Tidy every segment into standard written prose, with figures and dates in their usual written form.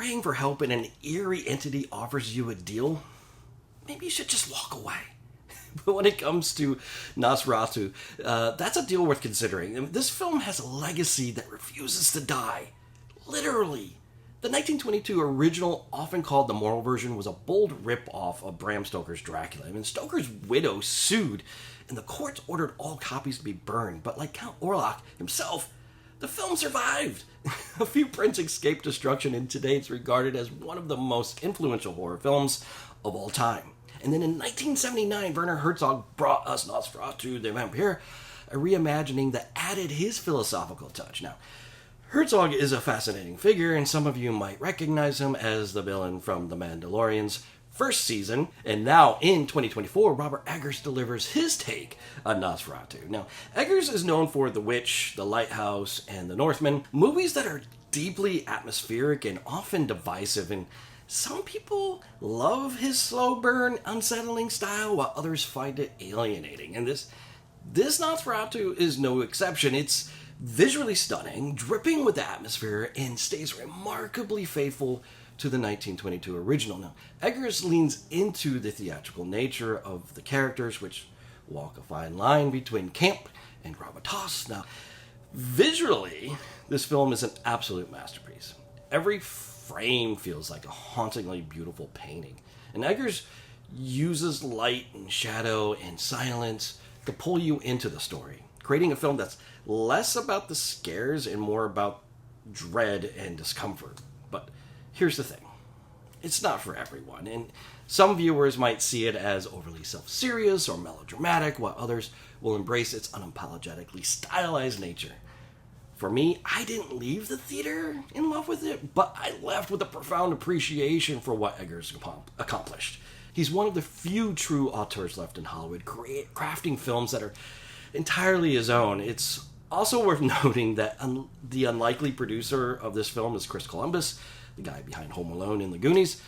praying for help and an eerie entity offers you a deal, maybe you should just walk away. But when it comes to Nosferatu, that's a deal worth considering. This film has a legacy that refuses to die. Literally. The 1922 original, often called the moral version, was a bold rip-off of Bram Stoker's Dracula. Stoker's widow sued, and the courts ordered all copies to be burned. But like Count Orlok himself, the film survived. A few prints escaped destruction, and today it's regarded as one of the most influential horror films of all time. And then in 1979, Werner Herzog brought us Nosferatu the Vampire, a reimagining that added his philosophical touch. Now, Herzog is a fascinating figure, and some of you might recognize him as the villain from The Mandalorian's first season. And now, in 2024, Robert Eggers delivers his take on Nosferatu. Now, Eggers is known for The Witch, The Lighthouse, and The Northman, movies that are deeply atmospheric and often divisive, and some people love his slow burn, unsettling style, while others find it alienating. And this Nosferatu is no exception. It's visually stunning, dripping with atmosphere, and stays remarkably faithful to the 1922 original. Now, Eggers leans into the theatrical nature of the characters, which walk a fine line between camp and gravitas. Now, visually, this film is an absolute masterpiece. Every frame feels like a hauntingly beautiful painting. And Eggers uses light and shadow and silence to pull you into the story, creating a film that's less about the scares and more about dread and discomfort. But here's the thing. It's not for everyone, and some viewers might see it as overly self-serious or melodramatic, while others will embrace its unapologetically stylized nature. For me, I didn't leave the theater in love with it, but I left with a profound appreciation for what Eggers accomplished. He's one of the few true auteurs left in Hollywood, crafting films that are entirely his own. It's also worth noting that the unlikely producer of this film is Chris Columbus, the guy behind Home Alone and The Goonies,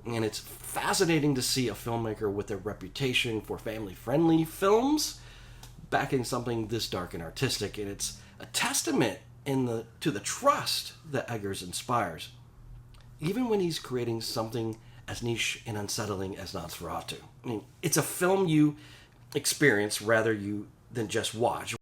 and it's fascinating to see a filmmaker with a reputation for family-friendly films backing something this dark and artistic, and it's a testament to the trust that Eggers inspires, even when he's creating something as niche and unsettling as Nosferatu. It's a film you experience rather than just watch.